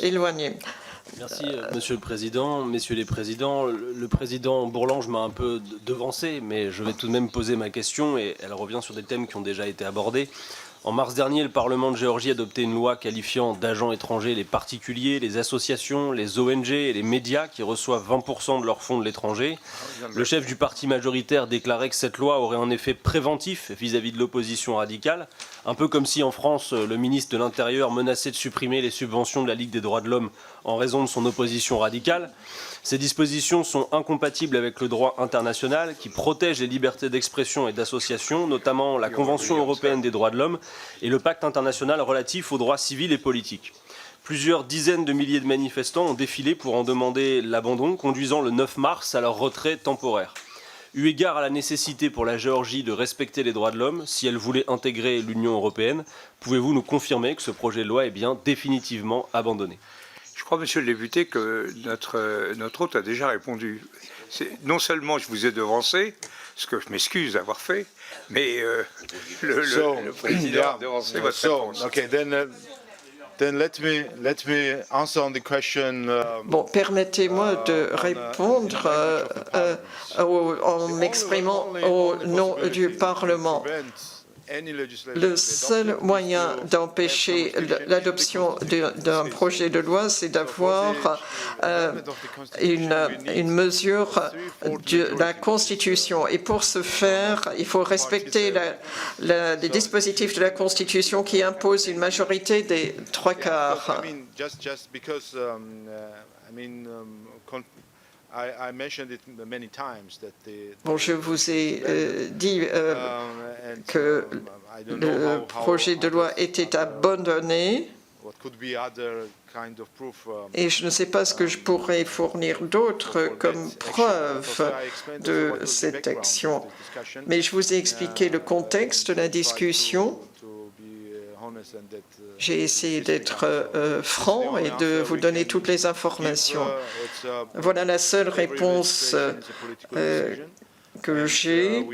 éloigné. Merci, Monsieur le Président, Messieurs les Présidents. Le Président Bourlange m'a un peu devancé, mais je vais tout de même poser ma question et elle revient sur des thèmes qui ont déjà été abordés. En mars dernier, le Parlement de Géorgie a adopté une loi qualifiant d'agents étrangers les particuliers, les associations, les ONG et les médias qui reçoivent 20% de leurs fonds de l'étranger. Le chef du parti majoritaire déclarait que cette loi aurait un effet préventif vis-à-vis de l'opposition radicale, un peu comme si en France, le ministre de l'Intérieur menaçait de supprimer les subventions de la Ligue des droits de l'homme en raison de son opposition radicale. Ces dispositions sont incompatibles avec le droit international qui protège les libertés d'expression et d'association, notamment la Convention européenne des droits de l'homme et le pacte international relatif aux droits civils et politiques. Plusieurs dizaines de milliers de manifestants ont défilé pour en demander l'abandon, conduisant le 9 mars à leur retrait temporaire. Eu égard à la nécessité pour la Géorgie de respecter les droits de l'homme, si elle voulait intégrer l'Union européenne, pouvez-vous nous confirmer que ce projet de loi est bien définitivement abandonné ? Je crois, monsieur le député, que notre hôte a déjà répondu. Non seulement je vous ai devancé, ce que je m'excuse d'avoir fait, mais le président a devancé votre réponse. Okay, then let me answer on the question. Bon, permettez-moi de répondre en m'exprimant au nom du Parlement. Le seul moyen d'empêcher l'adoption d'un projet de loi, c'est d'avoir une mesure de la Constitution. Et pour ce faire, il faut respecter les dispositifs de la Constitution qui imposent une majorité des 3/4. Bon, je vous ai dit que le projet de loi était abandonné et je ne sais pas ce que je pourrais fournir d'autre comme preuve de cette action. Mais je vous ai expliqué le contexte de la discussion. J'ai essayé d'être franc et de vous donner toutes les informations. Voilà la seule réponse que j'ai.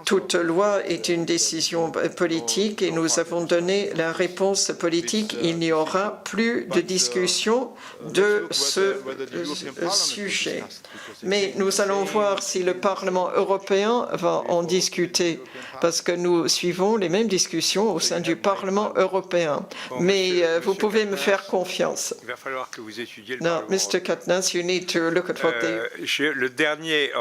Toute loi est une décision politique et nous avons donné la réponse politique. Il n'y aura plus de discussion de ce sujet. Mais nous allons voir si le Parlement européen va en discuter, parce que nous suivons les mêmes discussions au sein du Parlement européen. Mais vous pouvez me faire confiance. Il va falloir que vous étudiez le Now, Parlement. Mr. Katnas, you need to look at what they... Le dernier